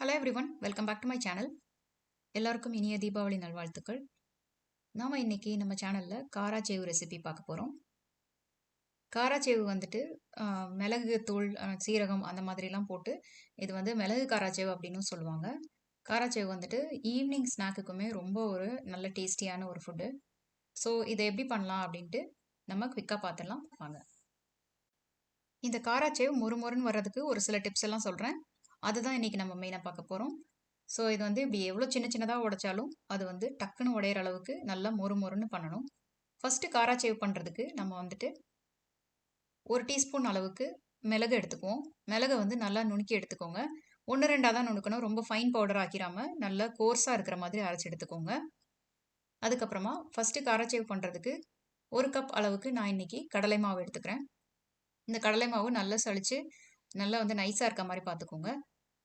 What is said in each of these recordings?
Hello everyone, welcome back to my channel. எல்லாருக்கும் இனிய தீபாவளி நல்வாழ்த்துக்கள். நாம் இன்னைக்கு நம்ம சேனலில் காராச்சேவு ரெசிபி பார்க்க போகிறோம். காராச்சேவு வந்துட்டு மிளகு தூள், சீரகம் அந்த மாதிரிலாம் போட்டு இது வந்து மிளகு காராச்சேவு அப்படின்னு சொல்லுவாங்க. காராச்சேவு வந்துட்டு ஈவினிங் ஸ்நாக்குக்குமே ரொம்ப ஒரு நல்ல டேஸ்டியான ஒரு ஃபுட்டு. ஸோ இதை எப்படி பண்ணலாம் அப்படின்ட்டு நம்ம குவிக்காக பார்த்துடலாம் வாங்க. இந்த காராச்சேவு மொறுமொறுன்னு வர்றதுக்கு ஒரு சில டிப்ஸ் எல்லாம் சொல்கிறேன். அதுதான் இன்னைக்கு நம்ம மெயினாக பார்க்க போகிறோம். ஸோ இது வந்து இப்படி எவ்வளோ சின்ன சின்னதாக உடைச்சாலும் அது வந்து டக்குன்னு உடையிற அளவுக்கு நல்லா மொறுமொறுன்னு பண்ணணும். ஃபஸ்ட்டு காராச்சேவ் பண்ணுறதுக்கு நம்ம வந்துட்டு 1 டீஸ்பூன் அளவுக்கு மிளகு எடுத்துக்குவோம். மிளகை வந்து நல்லா நுணுக்கி எடுத்துக்கோங்க. 1 2 தான் நுணுக்கணும். ரொம்ப ஃபைன் பவுடர் ஆக்கிராமல் நல்லா கோர்ஸாக இருக்கிற மாதிரி அரைச்சி எடுத்துக்கோங்க. அதுக்கப்புறமா ஃபஸ்ட்டு காராச்சேவ் பண்ணுறதுக்கு 1 கப் அளவுக்கு நான் இன்னைக்கு கடலை மாவு எடுத்துக்கிறேன். இந்த கடலை மாவு நல்லா சளிச்சு நல்லா வந்து நைஸாக இருக்க மாதிரி பார்த்துக்கோங்க.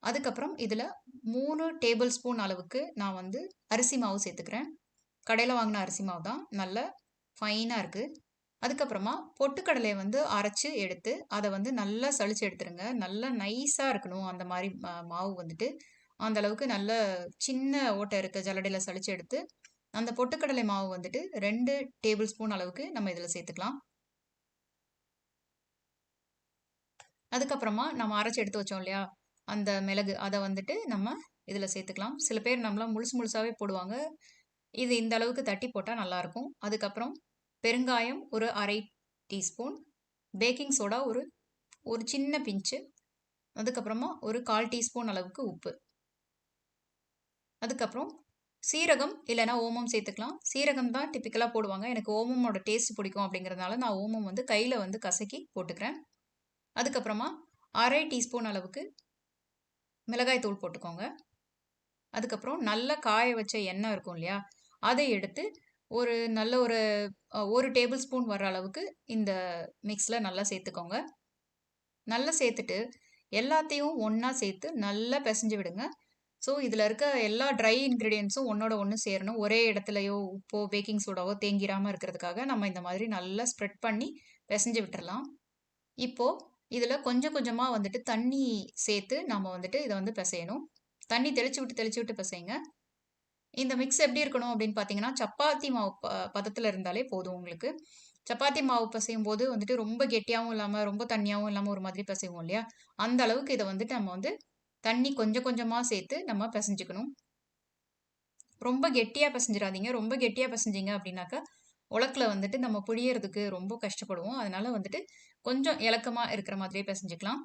அதுக்கப்புறம் இதில் 3 டேபிள் ஸ்பூன் அளவுக்கு நான் வந்து அரிசி மாவு சேர்த்துக்கிறேன். கடையில் வாங்கின அரிசி மாவு தான், நல்ல ஃபைனாக இருக்குது. அதுக்கப்புறமா பொட்டுக்கடலையை வந்து அரைச்சி எடுத்து அதை வந்து நல்லா சளிச்சு எடுத்துருங்க. நல்லா நைஸாக இருக்கணும் அந்த மாதிரி மாவு வந்துட்டு. அந்த அளவுக்கு நல்ல சின்ன ஓட்டை இருக்க ஜல்லடையில் சளிச்சு எடுத்து அந்த பொட்டுக்கடலை மாவு வந்துட்டு 2 டேபிள் ஸ்பூன் அளவுக்கு நம்ம இதில் சேர்த்துக்கலாம். அதுக்கப்புறமா நம்ம அரைச்சி எடுத்து வச்சோம் இல்லையா அந்த மிளகு, அதை வந்துட்டு நம்ம இதில் சேர்த்துக்கலாம். சில பேர் நம்மளாம் முழுசு முழுசாகவே போடுவாங்க. இது இந்த அளவுக்கு தட்டி போட்டால் நல்லாயிருக்கும். அதுக்கப்புறம் பெருங்காயம் ஒரு 1/2 டீஸ்பூன், பேக்கிங் சோடா ஒரு ஒரு சின்ன பிஞ்சு, அதுக்கப்புறமா ஒரு 1/4 டீஸ்பூன் அளவுக்கு உப்பு, அதுக்கப்புறம் சீரகம் இல்லைனா ஓமம் சேர்த்துக்கலாம். சீரகம் தான் டிப்பிக்கலாக போடுவாங்க. எனக்கு ஓமமோட டேஸ்ட் பிடிக்கும் அப்படிங்கிறதுனால நான் ஓமம் வந்து கையில் வந்து கசக்கி போட்டுக்கிறேன். அதுக்கப்புறமா 1/2 டீஸ்பூன் அளவுக்கு மிளகாய் தூள் போட்டுக்கோங்க. அதுக்கப்புறம் நல்லா காய வச்ச எண்ணெய் இருக்கும் இல்லையா, அதை எடுத்து ஒரு நல்ல ஒரு டேபிள் ஸ்பூன் வர்ற அளவுக்கு இந்த மிக்ஸில் நல்லா சேர்த்துக்கோங்க. நல்லா சேர்த்துட்டு எல்லாத்தையும் ஒன்றா சேர்த்து நல்லா பிசைஞ்சு விடுங்க. ஸோ இதில் இருக்க எல்லா ட்ரை இன்க்ரீடியன்ஸும் ஒன்றோட ஒன்று சேரணும். ஒரே இடத்துலையோ உப்போ பேக்கிங் சோடாவோ தேங்கிராமல் இருக்கிறதுக்காக நம்ம இந்த மாதிரி நல்லா ஸ்ப்ரெட் பண்ணி பிசைஞ்சு விட்டுறலாம். இப்போது இதில் கொஞ்சம் கொஞ்சமாக வந்துட்டு தண்ணி சேர்த்து நம்ம வந்துட்டு இதை வந்து பிசையணும். தண்ணி தெளிச்சு விட்டு பிசைங்க. இந்த மிக்ஸ் எப்படி இருக்கணும் அப்படின்னு பார்த்தீங்கன்னா, சப்பாத்தி மாவு பதத்தில் இருந்தாலே போதும் உங்களுக்கு. சப்பாத்தி மாவு பிசையும் போது வந்துட்டு ரொம்ப கெட்டியாகவும் இல்லாமல் ரொம்ப தண்ணியாகவும் இல்லாமல் ஒரு மாதிரி பிசைவோம் இல்லையா, அந்த அளவுக்கு இதை வந்துட்டு நம்ம வந்து தண்ணி கொஞ்சம் கொஞ்சமாக சேர்த்து நம்ம பிசைஞ்சுக்கணும். ரொம்ப கெட்டியாக பிசைஞ்சிடாதீங்க. ரொம்ப கெட்டியாக பிசைஞ்சிங்க அப்படின்னாக்கா உலக்கில் வந்துட்டு நம்ம புழியறதுக்கு ரொம்ப கஷ்டப்படுவோம். அதனால வந்துட்டு கொஞ்சம் இலக்கமாக இருக்கிற மாதிரியே பிசைஞ்சிக்கலாம்.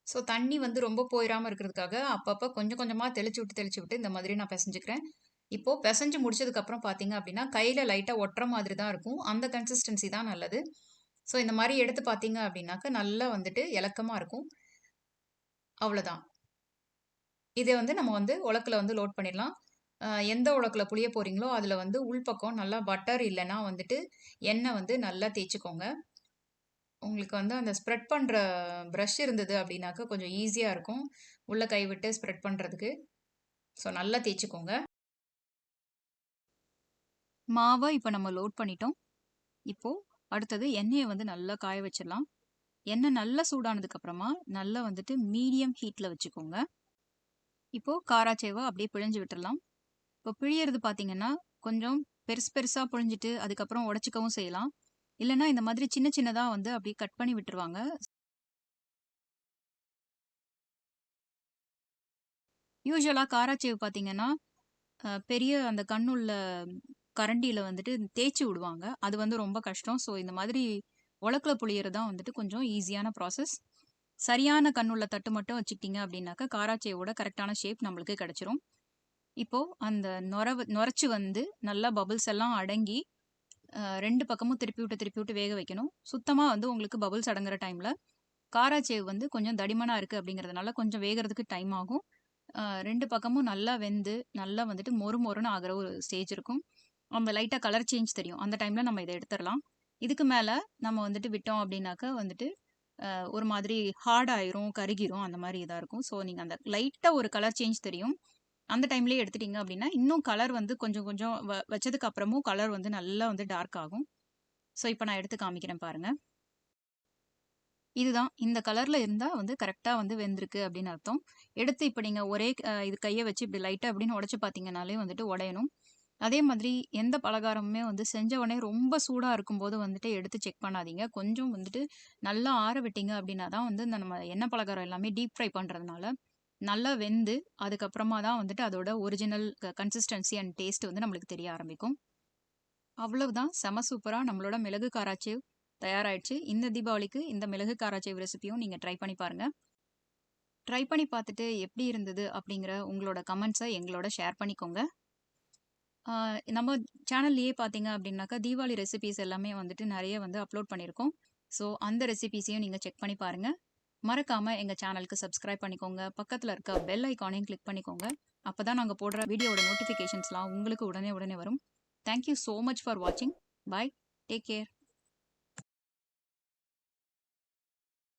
ஸோ தண்ணி வந்து ரொம்ப போயிடாமல் இருக்கிறதுக்காக அப்பப்போ கொஞ்சம் கொஞ்சமாக தெளிச்சு விட்டு இந்த மாதிரி நான் பிசைஞ்சுக்கிறேன். இப்போது பிசைஞ்சு முடிச்சதுக்கப்புறம் பார்த்தீங்க அப்படின்னா கையில் லைட்டாக ஒட்டுற மாதிரி தான் இருக்கும். அந்த கன்சிஸ்டன்சி தான் நல்லது. ஸோ இந்த மாதிரி எடுத்து பார்த்தீங்க அப்படின்னாக்கா நல்லா வந்துட்டு இலக்கமாக இருக்கும். அவ்வளோதான். இதை வந்து நம்ம வந்து உலக்கில் வந்து லோட் பண்ணிடலாம். எந்த உலக்கில் புளிய போகிறீங்களோ அதில் வந்து உள்பக்கம் நல்லா பட்டர் இல்லைன்னா வந்துட்டு எண்ணெய் வந்து நல்லா தேய்ச்சிக்கோங்க. உங்களுக்கு வந்து அந்த ஸ்ப்ரெட் பண்ணுற ப்ரஷ் இருந்தது அப்படின்னாக்கா கொஞ்சம் ஈஸியாக இருக்கும் உள்ளே கைவிட்டு ஸ்ப்ரெட் பண்ணுறதுக்கு. ஸோ நல்லா தேய்ச்சிக்கோங்க. மாவை இப்போ நம்ம லோட் பண்ணிட்டோம். இப்போது அடுத்தது எண்ணெயை வந்து நல்லா காய வச்சிடலாம். எண்ணெய் நல்லா சூடானதுக்கப்புறமா நல்லா வந்துட்டு மீடியம் ஹீட்டில் வச்சுக்கோங்க. இப்போது காராச்சேவை அப்படியே பிழிஞ்சு விட்டுடலாம். இப்போ பிழியறது பார்த்தீங்கன்னா கொஞ்சம் பெருசு பெருசாக பிழிஞ்சிட்டு அதுக்கப்புறம் உடச்சிக்கவும் செய்யலாம். இல்லைன்னா இந்த மாதிரி சின்ன சின்னதாக வந்து அப்படியே கட் பண்ணி விட்டுருவாங்க. யூசுவலாக காராச்சேவு பார்த்தீங்கன்னா பெரிய அந்த கண்ணுள்ள கரண்டியில் வந்துட்டு தேய்ச்சி விடுவாங்க. அது வந்து ரொம்ப கஷ்டம். ஸோ இந்த மாதிரி உலக்கில் புளியறது தான் வந்துட்டு கொஞ்சம் ஈஸியான ப்ராசஸ். சரியான கண்ணுள்ள தட்டு மட்டும் வச்சுக்கிட்டீங்க அப்படின்னாக்கா காராச்சேவோட கரெக்டான ஷேப் நம்மளுக்கு கிடச்சிரும். இப்போது அந்த நுரைச்சி வந்து நல்லா பபுள்ஸ் எல்லாம் அடங்கி 2 பக்கமும் திருப்பி விட்டு வேக வைக்கணும். சுத்தமாக வந்து உங்களுக்கு பபுள்ஸ் அடங்குற டைமில் காராச்சேவ் வந்து கொஞ்சம் தடிமனாக இருக்குது அப்படிங்கிறதுனால கொஞ்சம் வேகிறதுக்கு டைம் ஆகும். 2 பக்கமும் நல்லா வெந்து நல்லா வந்துட்டு மொறுன்னு ஆகிற ஒரு ஸ்டேஜ் இருக்கும். அந்த லைட்டாக கலர் சேஞ்ச் தெரியும். அந்த டைமில் நம்ம இதை எடுத்துடலாம். இதுக்கு மேலே நம்ம வந்துட்டு விட்டோம் அப்படின்னாக்கா வந்துட்டு ஒரு மாதிரி ஹார்ட் ஆயிரும், கருகிரும், அந்த மாதிரி இதாக இருக்கும். ஸோ நீங்கள் அந்த லைட்டாக ஒரு கலர் சேஞ்ச் தெரியும். அந்த டைம்லேயே எடுத்துட்டீங்க அப்படின்னா இன்னும் கலர் வந்து கொஞ்சம் கொஞ்சம் வச்சதுக்கு அப்புறமும் கலர் வந்து நல்லா வந்து டார்க் ஆகும். ஸோ இப்போ நான் எடுத்து காமிக்கிறேன் பாருங்கள். இதுதான் இந்த கலர்ல இருந்தா வந்து கரெக்ட்டா வந்து வெந்திருக்கு அப்படின்னு அர்த்தம். எடுத்து இப்ப நீங்க ஒரே இது கைய வச்சு இப்படி லைட்டா அப்படின்னு உடைச்சு பார்த்தீங்கன்னாலே வந்துட்டு உடையணும். அதே மாதிரி எந்த பலகாரமுமே வந்து செஞ்ச உடனே ரொம்ப சூடா இருக்கும்போது வந்துட்டு எடுத்து செக் பண்ணாதீங்க. கொஞ்சம் வந்துட்டு நல்லா ஆற விட்டீங்க அப்படின்னா தான் வந்து இந்த நம்ம எண்ணெய் பலகாரம் எல்லாமே டீப் ஃப்ரை பண்றதுனால, நல்லா வெந்து அதுக்கப்புறமா தான் வந்துட்டு அதோட ஒரிஜினல் கன்சிஸ்டன்சி அண்ட் டேஸ்ட் வந்து நம்மளுக்கு தெரிய ஆரம்பிக்கும். அவ்வளவுதான் செம சூப்பரா நம்மளோட மிளகு காராச்சேவ் தயாராயிடுச்சு. இந்த தீபாவளிக்கு இந்த மிளகு காராச்சேவ் ரெசிபியும் நீங்க ட்ரை பண்ணி பாருங்க. ட்ரை பண்ணி பார்த்துட்டு எப்படி இருந்தது அப்படிங்கிற உங்களோட கமெண்ட்ஸ எங்களோட ஷேர் பண்ணிக்கோங்க. ஆ நம்ம சேனல்லயே பார்த்தீங்க அப்படின்னாக்கா, தீபாவளி ரெசிபீஸ் எல்லாமே வந்துட்டு நெறைய வந்து அப்லோட் பண்ணியிருக்கோம். ஸோ அந்த ரெசிபீஸையும் நீங்க செக் பண்ணி பாருங்க. மறக்காம எங்க சேனலுக்கு சப்ஸ்கிரைப் பண்ணிக்கோங்க. பக்கத்துல இருக்க பெல் ஐகானையும் கிளிக் பண்ணிக்கோங்க. அப்பதான் நாங்க போடுற வீடியோவோட நோட்டிஃபிகேஷன்ஸ்லாம் உங்களுக்கு உடனே உடனே வரும். Thank you so much for வாட்சிங். பாய். Take care.